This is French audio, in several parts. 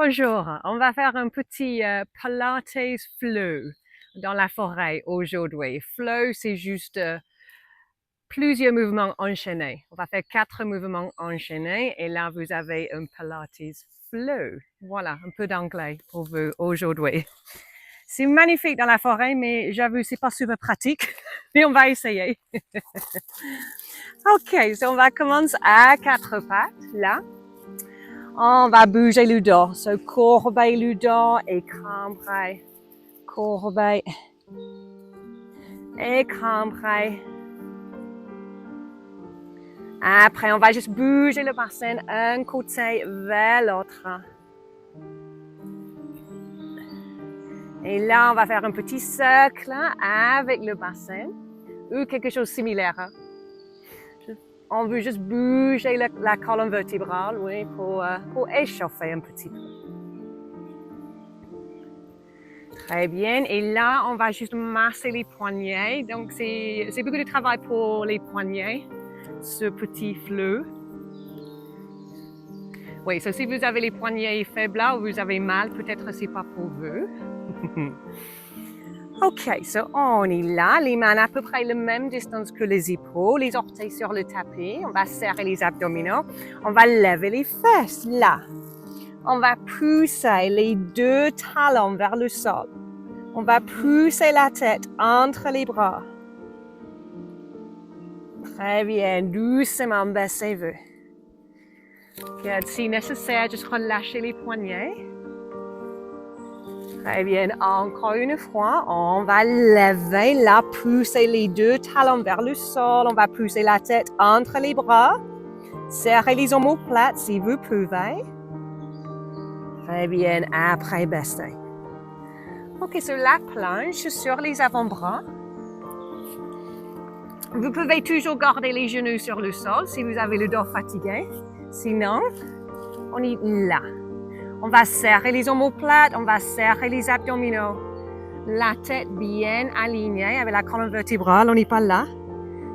Bonjour, on va faire un petit Pilates flow dans la forêt aujourd'hui. Flow, c'est juste plusieurs mouvements enchaînés. On va faire 4 mouvements enchaînés et là, vous avez un Pilates flow. Voilà, un peu d'anglais pour vous aujourd'hui. C'est magnifique dans la forêt, mais j'avoue, c'est pas super pratique, mais on va essayer. Ok, on va commencer à 4 pattes, là. On va bouger le dos. Courber le dos et cambrer. Courber et cambrer. Après, on va juste bouger le bassin un côté vers l'autre. Et là, on va faire un petit cercle avec le bassin ou quelque chose de similaire. On veut juste bouger la colonne vertébrale, oui, pour échauffer un petit peu. Très bien. Et là, on va juste masser les poignets. Donc, c'est beaucoup de travail pour les poignets, ce petit fleu. Oui, si vous avez les poignets faibles ou vous avez mal, peut-être c'est pas pour vous. Ok, on est là. Les mains à peu près la même distance que les épaules, les orteils sur le tapis. On va serrer les abdominaux. On va lever les fesses, là. On va pousser les 2 talons vers le sol. On va pousser la tête entre les bras. Très bien, doucement baissez-vous. Si nécessaire, juste relâchez les poignets. Très bien, encore une fois, on va lever, là, pousser les 2 talons vers le sol. On va pousser la tête entre les bras. Serrez les omoplates si vous pouvez. Très bien, après baissez. Ok, sur la planche, sur les avant-bras. Vous pouvez toujours garder les genoux sur le sol si vous avez le dos fatigué. Sinon, on est là. On va serrer les omoplates, on va serrer les abdominaux. La tête bien alignée avec la colonne vertébrale, on n'est pas là.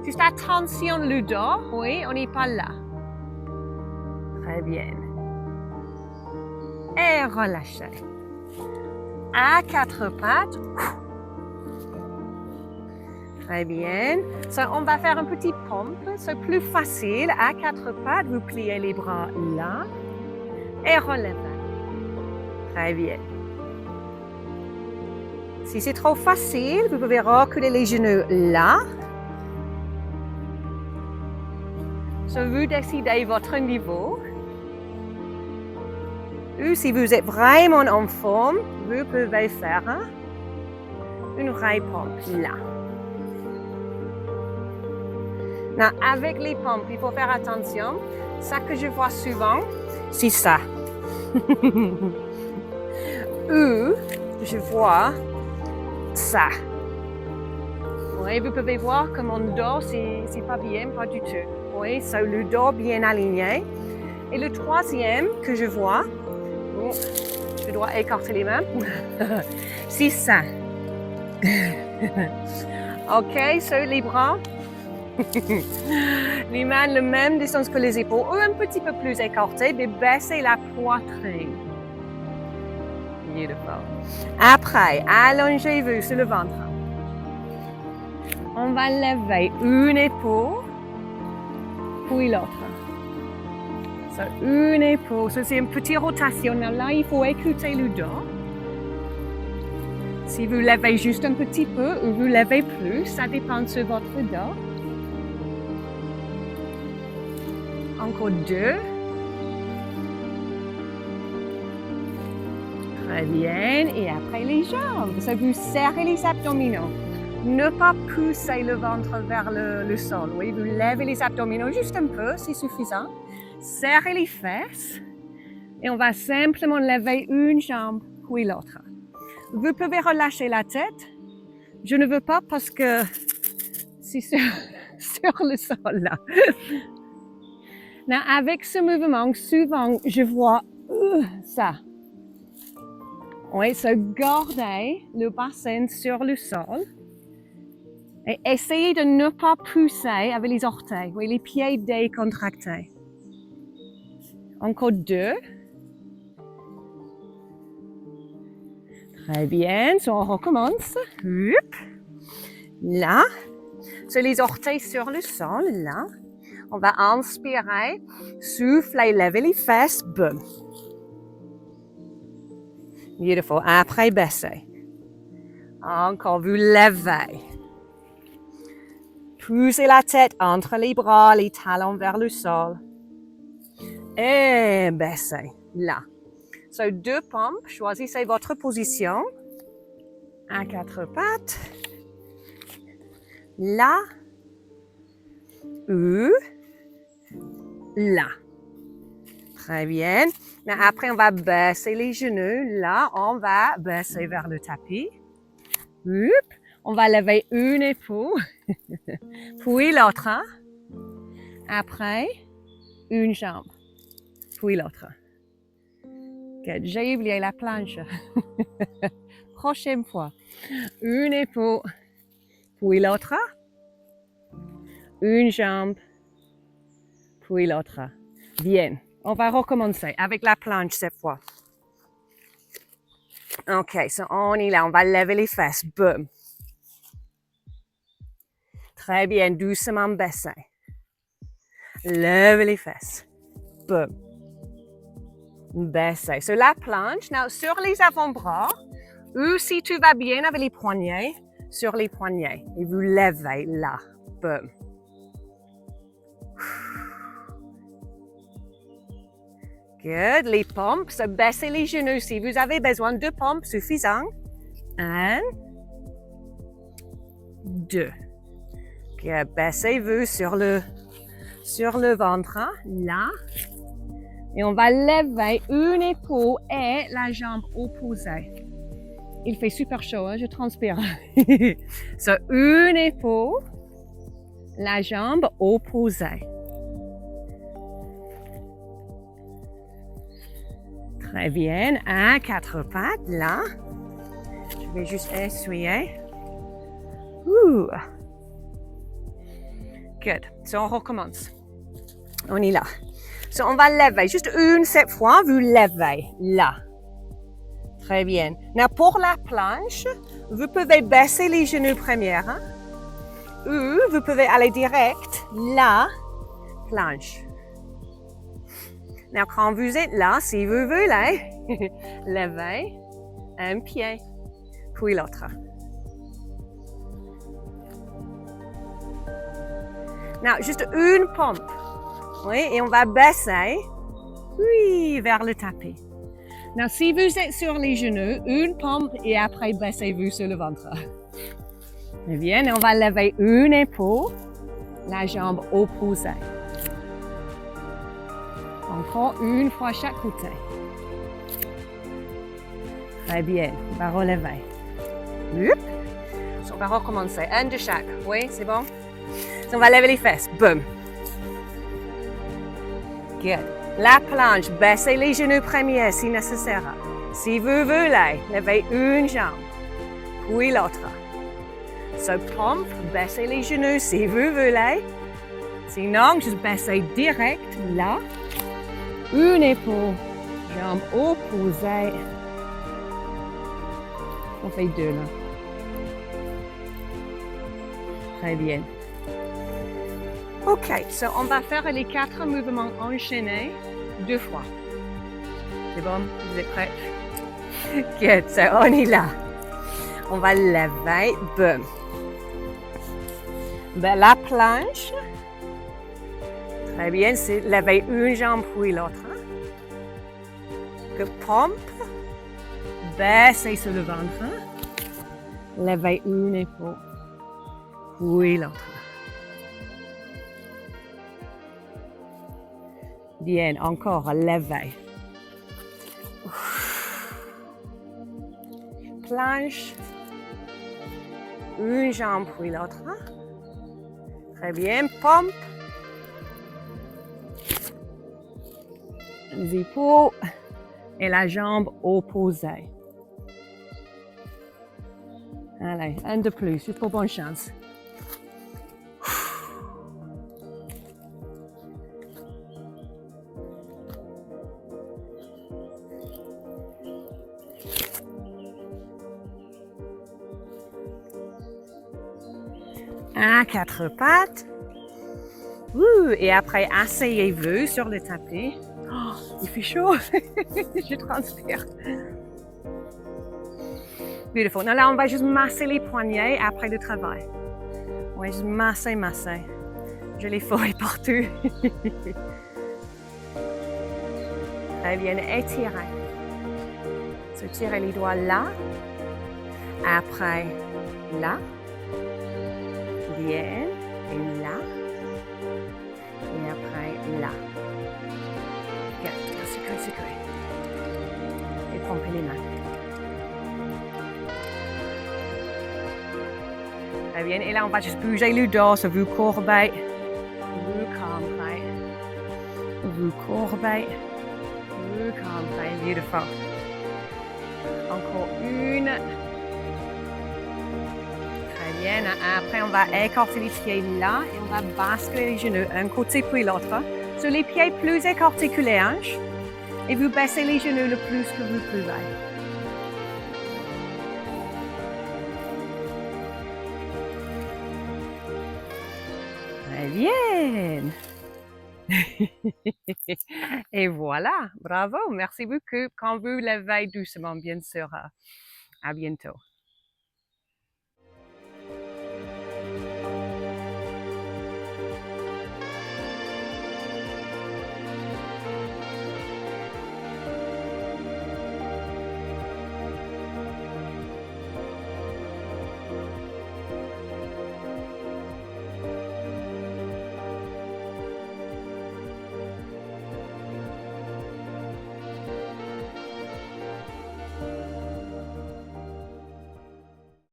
Juste attention le dos, oui, on n'est pas là. Très bien. Et relâchez. À 4 pattes. Très bien. On va faire un petit pompe. C'est plus facile. À 4 pattes, vous pliez les bras là et relevez. Très bien. Si c'est trop facile, vous pouvez reculer les genoux là. Vous décidez votre niveau. Ou si vous êtes vraiment en forme, vous pouvez faire une vraie pompe là. Now, avec les pompes, il faut faire attention. Ça que je vois souvent, c'est ça. Ou je vois ça. Oui, vous pouvez voir que mon dos, c'est pas bien, pas du tout. Oui, c'est le dos bien aligné. Et le troisième que je vois, je dois écarter les mains, c'est ça. Ok, les bras. Les mains la même distance que les épaules, ou un petit peu plus écartées, mais baissez la poitrine. Beautiful. Après, allongez-vous sur le ventre. On va lever une épaule, puis l'autre. Une épaule, c'est une petite rotation. Là, il faut écouter le dos. Si vous levez juste un petit peu ou vous levez plus, ça dépend de votre dos. Encore 2. Très bien. Et après les jambes. Vous serrez les abdominaux. Ne pas pousser le ventre vers le sol. Oui, vous levez les abdominaux juste un peu, c'est suffisant. Serrez les fesses. Et on va simplement lever une jambe puis l'autre. Vous pouvez relâcher la tête. Je ne veux pas parce que c'est sur le sol là. Là, avec ce mouvement, souvent, je vois ça. Oui, garder le bassin sur le sol. Et essayez de ne pas pousser avec les orteils. Oui, les pieds décontractés. Encore 2. Très bien, so on recommence. Hup. Là, sur les orteils sur le sol, là. On va inspirer, souffle et lever les fesses, boum. Beautiful. Après, baissez. Encore, vous levez. Poussez la tête entre les bras, les talons vers le sol. Et baissez, là. So, 2 pompes, choisissez votre position. À 4 pattes. Là. Ou. Là. Très bien. Mais après, on va baisser les genoux. Là, on va baisser vers le tapis. Oup. On va lever une épaule, puis l'autre. Après, une jambe, puis l'autre. Good. J'ai oublié la planche. Prochaine fois. Une épaule, puis l'autre. Une jambe, puis l'autre. Bien. On va recommencer avec la planche cette fois. OK, so on est là. On va lever les fesses. Boum. Très bien. Doucement baisser. Levez les fesses. Boum. Baissez. Sur la planche, now, sur les avant-bras, ou si tu vas bien avec les poignets, sur les poignets. Et vous levez là. Boum. Good. Les pompes, so baissez les genoux. Si vous avez besoin de pompes, suffisant. 1, 2. Good. Baissez-vous sur le ventre, là. Et on va lever une épaule et la jambe opposée. Il fait super chaud, hein? Je transpire. So, une épaule, la jambe opposée. Très bien. À 4 pattes, là. Je vais juste essuyer. Ouh. Good. So, on recommence. On est là. So, on va lever. Juste une cette fois, vous levez. Là. Très bien. Now, pour la planche, vous pouvez baisser les genoux première. Hein? Ou vous pouvez aller direct. Là. Planche. Now, quand vous êtes là, si vous voulez, levez un pied, puis l'autre. Now, juste une pompe. Oui, et on va baisser, puis vers le tapis. Now, si vous êtes sur les genoux, une pompe et après baissez-vous sur le ventre. Très bien, et on va lever une épaule, la jambe opposée. Encore une fois chaque côté. Très bien. On va relever. On va recommencer. Un de chaque. Oui, c'est bon? On va lever les fesses. Boum. Good. La planche, baissez les genoux premiers si nécessaire. Si vous voulez, levez une jambe, puis l'autre. So, pompe, baissez les genoux si vous voulez. Sinon, juste baissez direct là. Une épaule, jambe opposée. On fait 2 là. Très bien. OK, so on va faire les 4 mouvements enchaînés 2 fois. C'est bon? Vous êtes prêts? Good, so on est là. On va lever, boum. Ben, la planche. Très bien, c'est lever une jambe puis l'autre. Que pompe, baissez sur le ventre, levez une épaule, puis l'autre. Bien, encore, levez. Planche, une jambe puis l'autre. Très bien, pompe. Les épaules et la jambe opposée. Allez, un de plus, juste pour bonne chance. À quatre pattes. Ouh, et après, asseyez-vous sur le tapis. Oh, il fait chaud. Je transpire. Beautiful. Now là, on va juste masser les poignets après le travail. On va juste masser, masser. J'ai les feuilles partout. Très bien, étirez. Se tirer les doigts là. Après, là. Bien. Et là. Et après, là. Bien, secouez, secouez. Et trompez les mains. Très bien, et là, on va juste bouger le dos, vous courbez. Vous cambrez. Vous courbez. Vous cambrez. Beautiful. Encore une. Très bien. Après, on va écarter les pieds là et on va basculer les genoux un côté puis l'autre. Sur les pieds plus écartés que les hanches. Et vous baissez les genoux le plus que vous pouvez. Très bien. Et voilà, bravo, merci beaucoup. Quand vous levez doucement, bien sûr. À bientôt.